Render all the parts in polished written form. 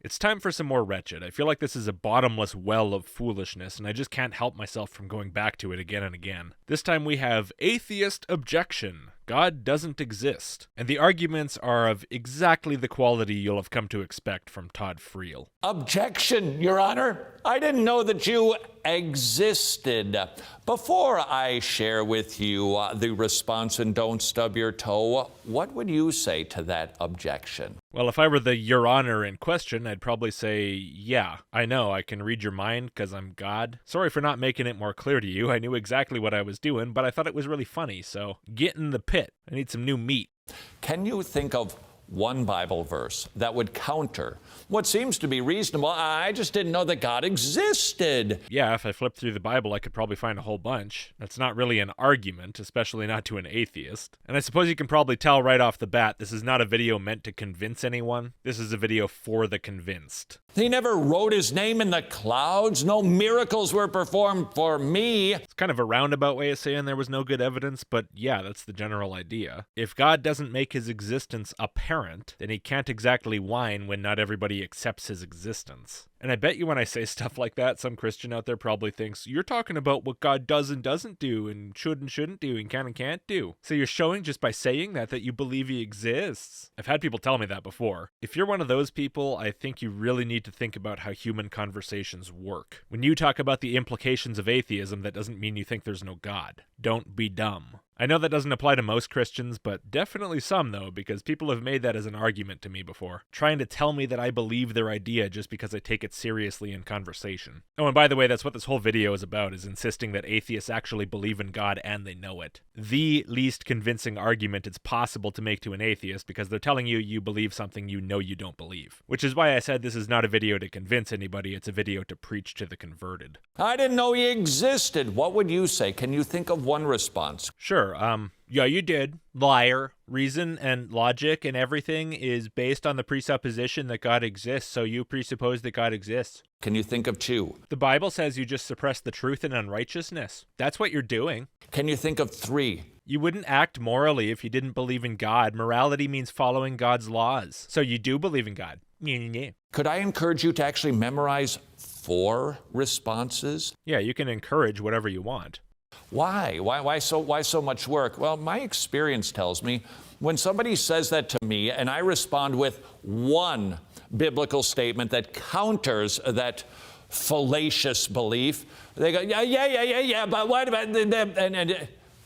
It's time for some more Wretched. I feel like this is a bottomless well of foolishness, and I just can't help myself from going back to it again and again. This time we have Atheist Objection. God doesn't exist. And the arguments are of exactly the quality you'll have come to expect from Todd Friel. Objection, Your Honor. I didn't know that you existed. Before I share with you the response and don't stub your toe, what would you say to that objection? Well, if I were the Your Honor in question, I'd probably say, yeah, I know, I can read your mind because I'm God. Sorry for not making it more clear to you. I knew exactly what I was doing, but I thought it was really funny, so get in the pit. I need some new meat. Can you think of one Bible verse that would counter what seems to be reasonable? I just didn't know that God existed. Yeah, if I flipped through the Bible, I could probably find a whole bunch. That's not really an argument, especially not to an atheist. And I suppose you can probably tell right off the bat, this is not a video meant to convince anyone. This is a video for the convinced. He never wrote his name in the clouds. No miracles were performed for me. It's kind of a roundabout way of saying there was no good evidence, but yeah, that's the general idea. If God doesn't make his existence apparent, then he can't exactly whine when not everybody accepts his existence. And I bet you when I say stuff like that, some Christian out there probably thinks, you're talking about what God does and doesn't do, and should and shouldn't do, and can and can't do. So you're showing just by saying that you believe he exists. I've had people tell me that before. If you're one of those people, I think you really need to think about how human conversations work. When you talk about the implications of atheism, that doesn't mean you think there's no God. Don't be dumb. I know that doesn't apply to most Christians, but definitely some, though, because people have made that as an argument to me before, trying to tell me that I believe their idea just because I take it seriously in conversation. Oh, and by the way, that's what this whole video is about, is insisting that atheists actually believe in God and they know it. The least convincing argument it's possible to make to an atheist, because they're telling you you believe something you know you don't believe. Which is why I said this is not a video to convince anybody, it's a video to preach to the converted. I didn't know he existed. What would you say? Can you think of one response? Sure, yeah, you did. Liar. Reason and logic and everything is based on the presupposition that God exists, so you presuppose that God exists. Can you think of two? The Bible says you just suppress the truth in unrighteousness. That's what you're doing. Can you think of three? You wouldn't act morally if you didn't believe in God. Morality means following God's laws. So you do believe in God. Could I encourage you to actually memorize 4 responses? Yeah, you can encourage whatever you want. Why? Why so much work? Well, my experience tells me when somebody says that to me and I respond with one biblical statement that counters that fallacious belief, they go, yeah, but what about,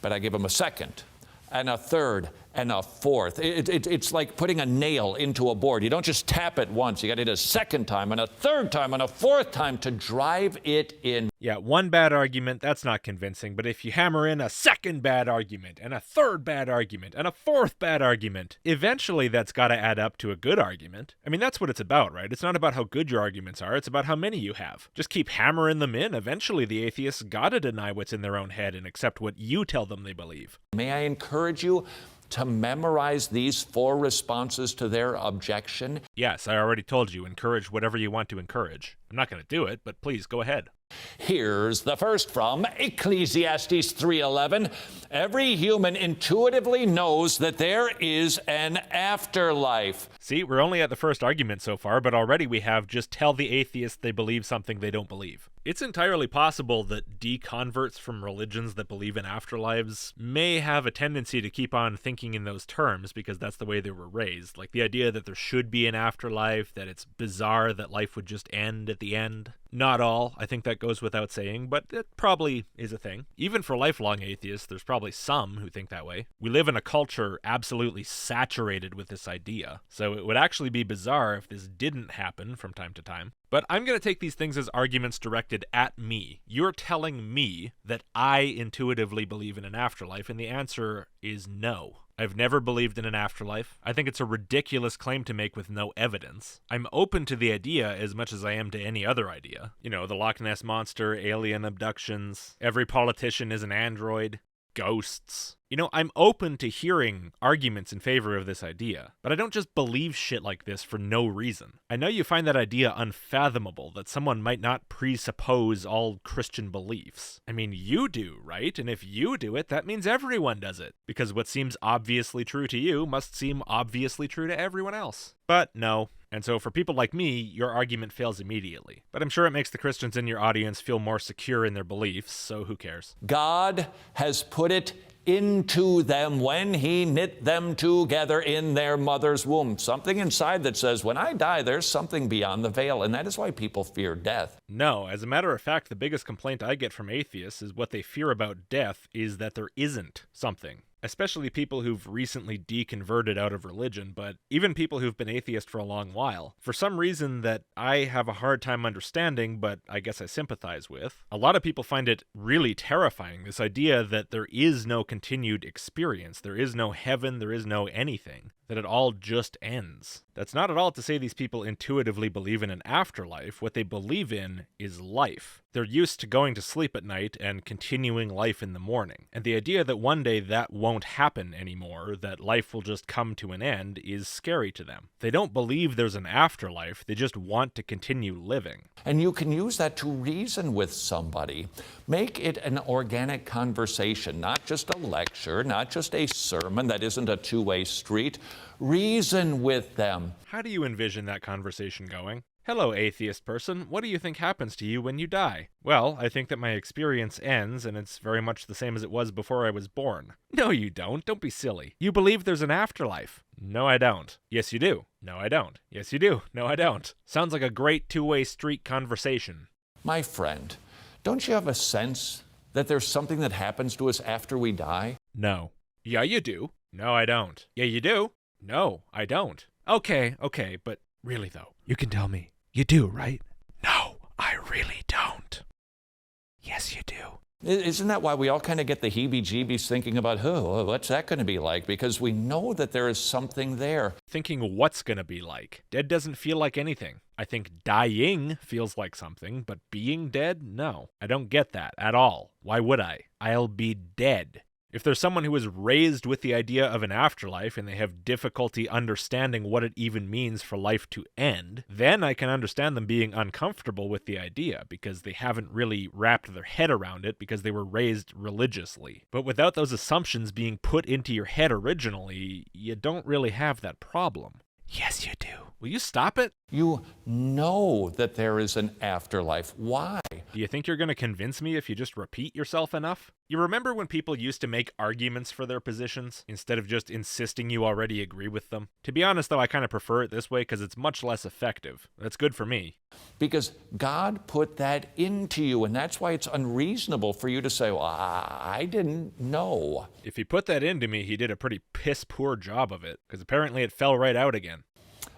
but I give them a second and a third and a fourth. It's like putting a nail into a board. You don't just tap it once. You got to hit a second time and a third time and a fourth time to drive it in. Yeah, one bad argument, that's not convincing. But if you hammer in a second bad argument and a third bad argument and a fourth bad argument, eventually that's got to add up to a good argument. I mean, that's what it's about, right? It's not about how good your arguments are. It's about how many you have. Just keep hammering them in. Eventually, the atheists got to deny what's in their own head and accept what you tell them they believe. May I encourage you to memorize these 4 responses to their objection? Yes, I already told you, encourage whatever you want to encourage. I'm not going to do it, but please go ahead. Here's the first from Ecclesiastes 3:11. Every human intuitively knows that there is an afterlife. See, we're only at the first argument so far, but already we have just tell the atheists they believe something they don't believe. It's entirely possible that deconverts from religions that believe in afterlives may have a tendency to keep on thinking in those terms because that's the way they were raised. Like the idea that there should be an afterlife, that it's bizarre that life would just end at the end. Not all, I think that goes without saying, but it probably is a thing. Even for lifelong atheists, there's probably some who think that way. We live in a culture absolutely saturated with this idea, so it would actually be bizarre if this didn't happen from time to time. But I'm going to take these things as arguments directed at me. You're telling me that I intuitively believe in an afterlife, and the answer is no. I've never believed in an afterlife. I think it's a ridiculous claim to make with no evidence. I'm open to the idea as much as I am to any other idea. You know, the Loch Ness Monster, alien abductions, every politician is an android, ghosts. You know, I'm open to hearing arguments in favor of this idea, but I don't just believe shit like this for no reason. I know you find that idea unfathomable, that someone might not presuppose all Christian beliefs. I mean, you do, right? And if you do it, that means everyone does it, because what seems obviously true to you must seem obviously true to everyone else. But no, And so for people like me, your argument fails immediately. But I'm sure it makes the Christians in your audience feel more secure in their beliefs, so who cares? God has put it into them when he knit them together in their mother's womb. Something inside that says, when I die, there's something beyond the veil, and that is why people fear death. No, as a matter of fact, the biggest complaint I get from atheists is what they fear about death is that there isn't something. Especially people who've recently deconverted out of religion, but even people who've been atheist for a long while. For some reason that I have a hard time understanding, but I guess I sympathize with, a lot of people find it really terrifying, this idea that there is no continued experience, there is no heaven, there is no anything, that it all just ends. That's not at all to say these people intuitively believe in an afterlife. What they believe in is life. They're used to going to sleep at night and continuing life in the morning. And the idea that one day that won't happen anymore, that life will just come to an end, is scary to them. They don't believe there's an afterlife, they just want to continue living. And you can use that to reason with somebody. Make it an organic conversation, not just a lecture, not just a sermon that isn't a two-way street. Reason with them. How do you envision that conversation going? Hello, atheist person. What do you think happens to you when you die? Well, I think that my experience ends, and it's very much the same as it was before I was born. No, you don't. Don't be silly. You believe there's an afterlife. No, I don't. Yes, you do. No, I don't. Yes, you do. No, I don't. Sounds like a great two-way street conversation. My friend, don't you have a sense that there's something that happens to us after we die? No. Yeah, you do. No, I don't. Yeah, you do. No, I don't. Okay, but really though, you can tell me. You do, right? No, I really don't. Yes, you do. Isn't that why we all kind of get the heebie-jeebies thinking about, what's that going to be like? Because we know that there is something there. Thinking what's going to be like. Dead doesn't feel like anything. I think dying feels like something, but being dead? No. I don't get that at all. Why would I? I'll be dead. If there's someone who is raised with the idea of an afterlife and they have difficulty understanding what it even means for life to end, then I can understand them being uncomfortable with the idea because they haven't really wrapped their head around it because they were raised religiously. But without those assumptions being put into your head originally, you don't really have that problem. Yes, you do. Will you stop it? You know that there is an afterlife. Why? Do you think you're going to convince me if you just repeat yourself enough? You remember when people used to make arguments for their positions instead of just insisting you already agree with them? To be honest, though, I kind of prefer it this way because it's much less effective. That's good for me. Because God put that into you, and that's why it's unreasonable for you to say, well, I didn't know. If he put that into me, he did a pretty piss-poor job of it, because apparently it fell right out again.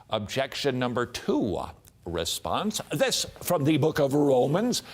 Objection number 2. Response. This from the book of Romans.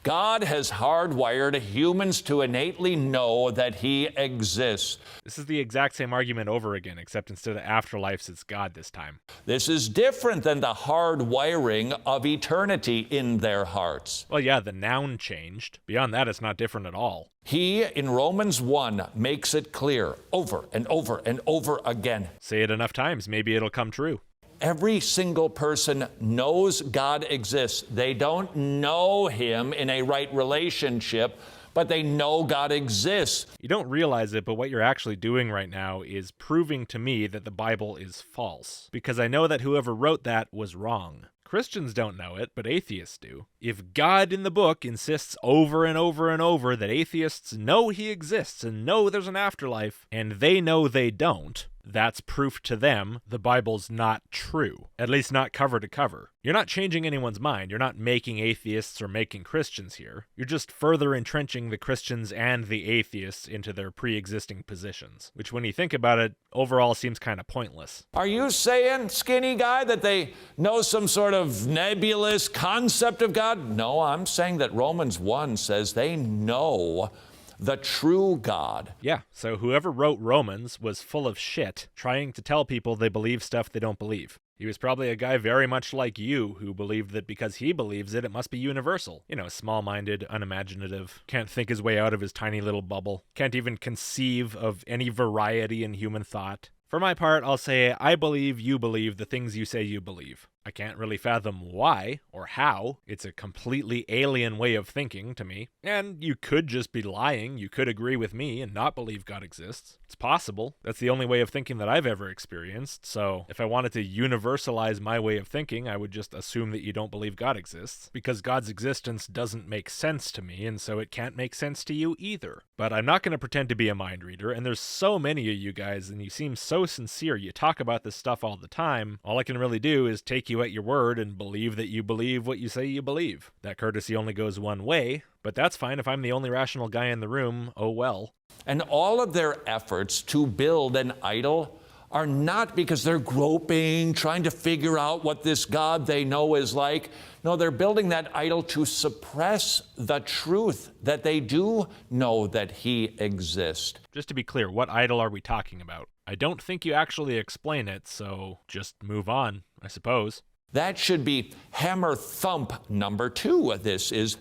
God has hardwired humans to innately know that he exists. This is the exact same argument over again, except instead of afterlives, it's God this time. This is different than the hardwiring of eternity in their hearts. Well, yeah, the noun changed. Beyond that, it's not different at all. He, in Romans 1, makes it clear over and over and over again. Say it enough times, maybe it'll come true. Every single person knows God exists. They don't know him in a right relationship, but they know God exists. You don't realize it, but what you're actually doing right now is proving to me that the Bible is false. Because I know that whoever wrote that was wrong. Christians don't know it, but atheists do. If God in the book insists over and over and over that atheists know he exists and know there's an afterlife, and they know they don't, that's proof to them the Bible's not true. At least not cover to cover. You're not changing anyone's mind. You're not making atheists or making Christians here. You're just further entrenching the Christians and the atheists into their pre-existing positions, which when you think about it, overall seems kind of pointless. Are you saying, skinny guy, that they know some sort of nebulous concept of God? No, I'm saying that Romans 1 says they know the true God. Yeah, so whoever wrote Romans was full of shit, trying to tell people they believe stuff they don't believe. He was probably a guy very much like you who believed that because he believes it, it must be universal. You know, small-minded, unimaginative, can't think his way out of his tiny little bubble, can't even conceive of any variety in human thought. For my part, I'll say I believe you believe the things you say you believe. I can't really fathom why or how. It's a completely alien way of thinking to me. And you could just be lying. You could agree with me and not believe God exists. It's possible. That's the only way of thinking that I've ever experienced. So if I wanted to universalize my way of thinking, I would just assume that you don't believe God exists, because God's existence doesn't make sense to me, and so it can't make sense to you either. But I'm not going to pretend to be a mind reader, and there's so many of you guys, and you seem so sincere. You talk about this stuff all the time. All I can really do is take you at your word and believe that you believe what you say you believe. That courtesy only goes one way, but that's fine if I'm the only rational guy in the room. Oh well. And all of their efforts to build an idol are not because they're groping, trying to figure out what this God they know is like. No, they're building that idol to suppress the truth that they do know that he exists. Just to be clear, what idol are we talking about? I don't think you actually explain it, so just move on, I suppose. That should be hammer thump number 2. This is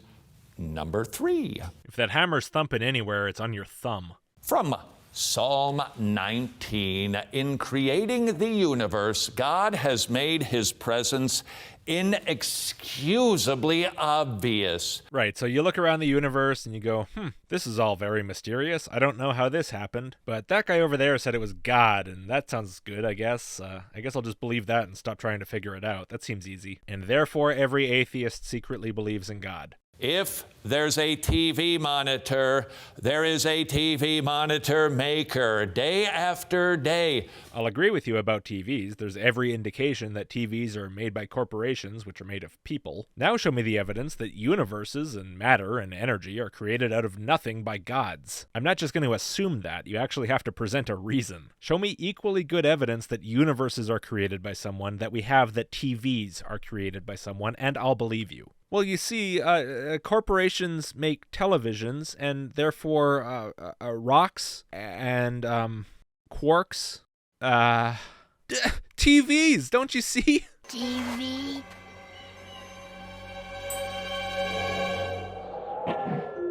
number 3. If that hammer's thumping anywhere, it's on your thumb. From Psalm 19, in creating the universe, God has made his presence inexcusably obvious. Right, so you look around the universe and you go, this is all very mysterious. I don't know how this happened, but that guy over there said it was God, and that sounds good, I guess. I guess I'll just believe that and stop trying to figure it out. That seems easy. And therefore, every atheist secretly believes in God. If there's a TV monitor, there is a TV monitor maker, day after day. I'll agree with you about TVs. There's every indication that TVs are made by corporations, which are made of people. Now show me the evidence that universes and matter and energy are created out of nothing by gods. I'm not just going to assume that. You actually have to present a reason. Show me equally good evidence that universes are created by someone, that we have that TVs are created by someone, and I'll believe you. Well, you see, corporations make televisions, and therefore rocks and quarks, TVs, don't you see? TV.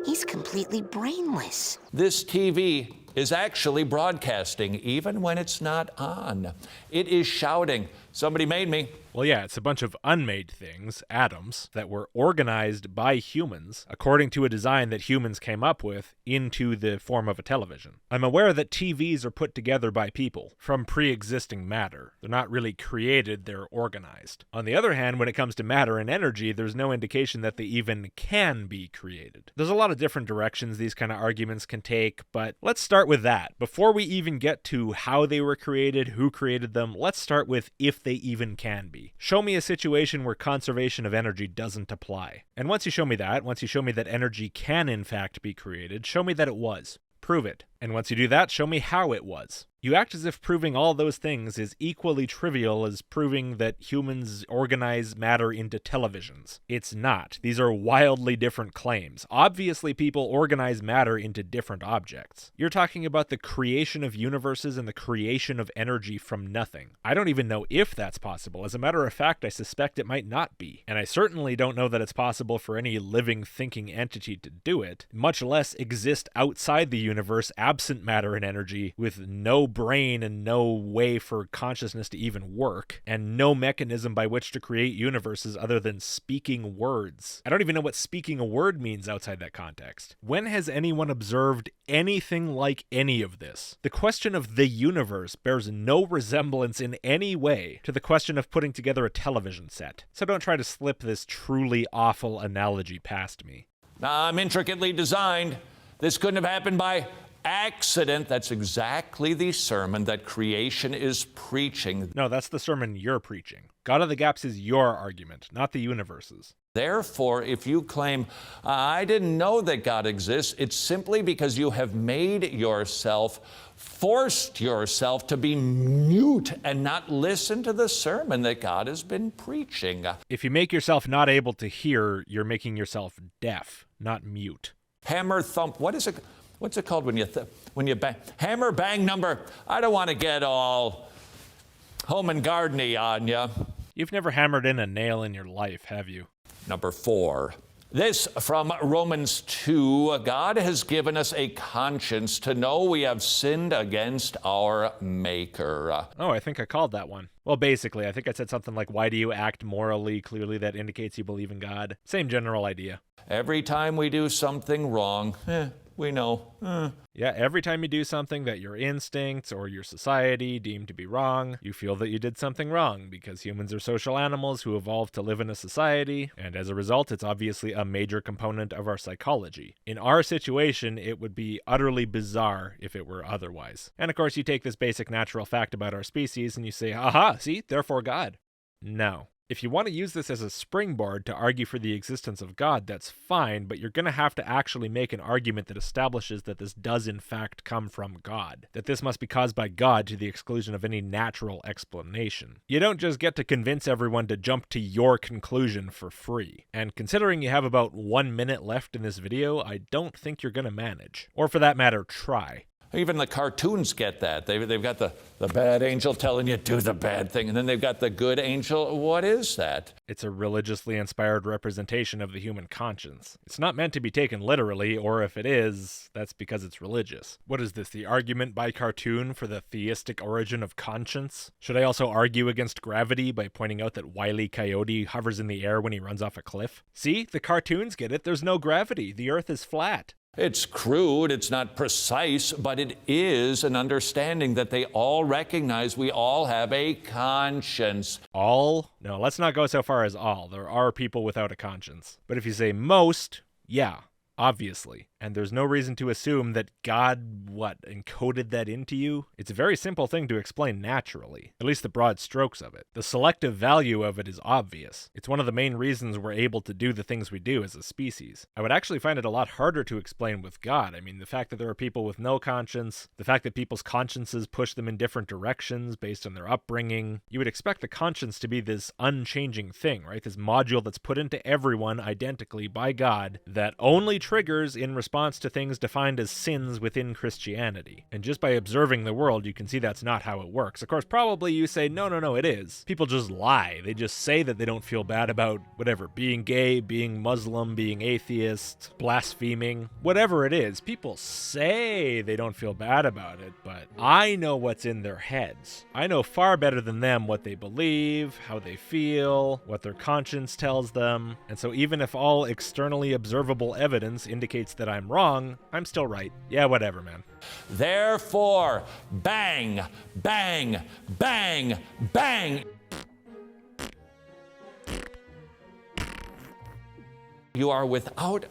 He's completely brainless. This TV is actually broadcasting even when it's not on. It is shouting, "Somebody made me." Well, yeah, it's a bunch of unmade things, atoms, that were organized by humans according to a design that humans came up with into the form of a television. I'm aware that TVs are put together by people from pre-existing matter. They're not really created, they're organized. On the other hand, when it comes to matter and energy, there's no indication that they even can be created. There's a lot of different directions these kind of arguments can take, but let's start with that. Before we even get to how they were created, who created them, let's start with if they even can be. Show me a situation where conservation of energy doesn't apply. And once you show me that, once you show me that energy can in fact be created, show me that it was. Prove it. And once you do that, show me how it was. You act as if proving all those things is equally trivial as proving that humans organize matter into televisions. It's not. These are wildly different claims. Obviously, people organize matter into different objects. You're talking about the creation of universes and the creation of energy from nothing. I don't even know if that's possible. As a matter of fact, I suspect it might not be. And I certainly don't know that it's possible for any living, thinking entity to do it, much less exist outside the universe absent matter and energy with no brain and no way for consciousness to even work, and no mechanism by which to create universes other than speaking words. I don't even know what speaking a word means outside that context. When has anyone observed anything like any of this? The question of the universe bears no resemblance in any way to the question of putting together a television set. So don't try to slip this truly awful analogy past me. I'm intricately designed. This couldn't have happened by accident. That's exactly the sermon that creation is preaching. No, that's the sermon you're preaching. God of the Gaps is your argument, not the universe's. Therefore, if you claim, I didn't know that God exists, it's simply because you have made yourself, forced yourself to be mute and not listen to the sermon that God has been preaching. If you make yourself not able to hear, you're making yourself deaf, not mute. Hammer thump, what's it called when you bang? Hammer bang number. I don't want to get all home and gardeny on you. You've never hammered in a nail in your life, have you? Number 4, This from Romans 2, God has given us a conscience to know we have sinned against our Maker. Oh, I think I called that one. Well, basically, I think I said something like, why do you act morally? Clearly that indicates you believe in God. Same general idea. Every time we do something wrong, we know. Yeah, every time you do something that your instincts or your society deem to be wrong, you feel that you did something wrong, because humans are social animals who evolved to live in a society, and as a result, it's obviously a major component of our psychology. In our situation, it would be utterly bizarre if it were otherwise. And of course, you take this basic natural fact about our species and you say, aha, see, therefore God. No. If you want to use this as a springboard to argue for the existence of God, that's fine, but you're going to have to actually make an argument that establishes that this does in fact come from God, that this must be caused by God to the exclusion of any natural explanation. You don't just get to convince everyone to jump to your conclusion for free. And considering you have about 1 minute left in this video, I don't think you're going to manage. Or for that matter, try. Even the cartoons get that. They've got the bad angel telling you do the bad thing, and then they've got the good angel. What is that? It's a religiously inspired representation of the human conscience. It's not meant to be taken literally, or if it is, that's because it's religious. What is this, the argument by cartoon for the theistic origin of conscience? Should I also argue against gravity by pointing out that Wile E. Coyote hovers in the air when he runs off a cliff? See, the cartoons get it. There's no gravity. The earth is flat. It's crude, it's not precise, but it is an understanding that they all recognize we all have a conscience. All? No, let's not go so far as all. There are people without a conscience. But if you say most, yeah, obviously. And there's no reason to assume that God, encoded that into you? It's a very simple thing to explain naturally, at least the broad strokes of it. The selective value of it is obvious. It's one of the main reasons we're able to do the things we do as a species. I would actually find it a lot harder to explain with God. I mean, the fact that there are people with no conscience, the fact that people's consciences push them in different directions based on their upbringing. You would expect the conscience to be this unchanging thing, right? This module that's put into everyone identically by God that only triggers in response to things defined as sins within Christianity. And just by observing the world, you can see that's not how it works. Of course, probably you say, no, it is. People just lie. They just say that they don't feel bad about whatever, being gay, being Muslim, being atheist, blaspheming, whatever it is. People say they don't feel bad about it, but I know what's in their heads. I know far better than them what they believe, how they feel, what their conscience tells them. And so even if all externally observable evidence indicates that I'm wrong, I'm still right. Yeah, whatever, man. Therefore, bang, bang, bang, bang. You are without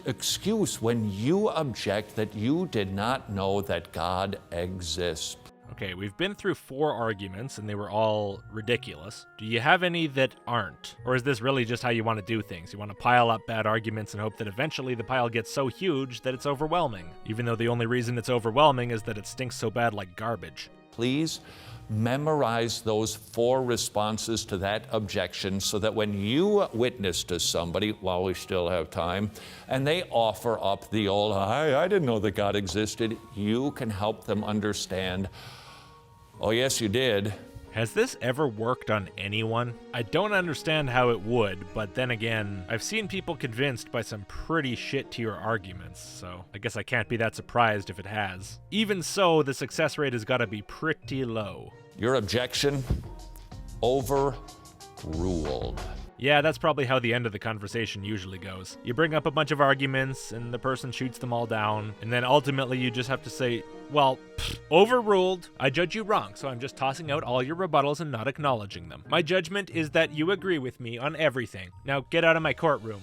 excuse when you object that you did not know that God exists. Okay, we've been through 4 arguments, and they were all ridiculous. Do you have any that aren't? Or is this really just how you want to do things? You want to pile up bad arguments and hope that eventually the pile gets so huge that it's overwhelming, even though the only reason it's overwhelming is that it stinks so bad like garbage. Please memorize those 4 responses to that objection so that when you witness to somebody, while we still have time, and they offer up the old, I didn't know that God existed, you can help them understand, oh yes, you did. Has this ever worked on anyone? I don't understand how it would, but then again, I've seen people convinced by some pretty shit-tier arguments, so I guess I can't be that surprised if it has. Even so, the success rate has got to be pretty low. Your objection overruled. Yeah, that's probably how the end of the conversation usually goes. You bring up a bunch of arguments, and the person shoots them all down, and then ultimately you just have to say, well, overruled. I judge you wrong, so I'm just tossing out all your rebuttals and not acknowledging them. My judgment is that you agree with me on everything. Now get out of my courtroom.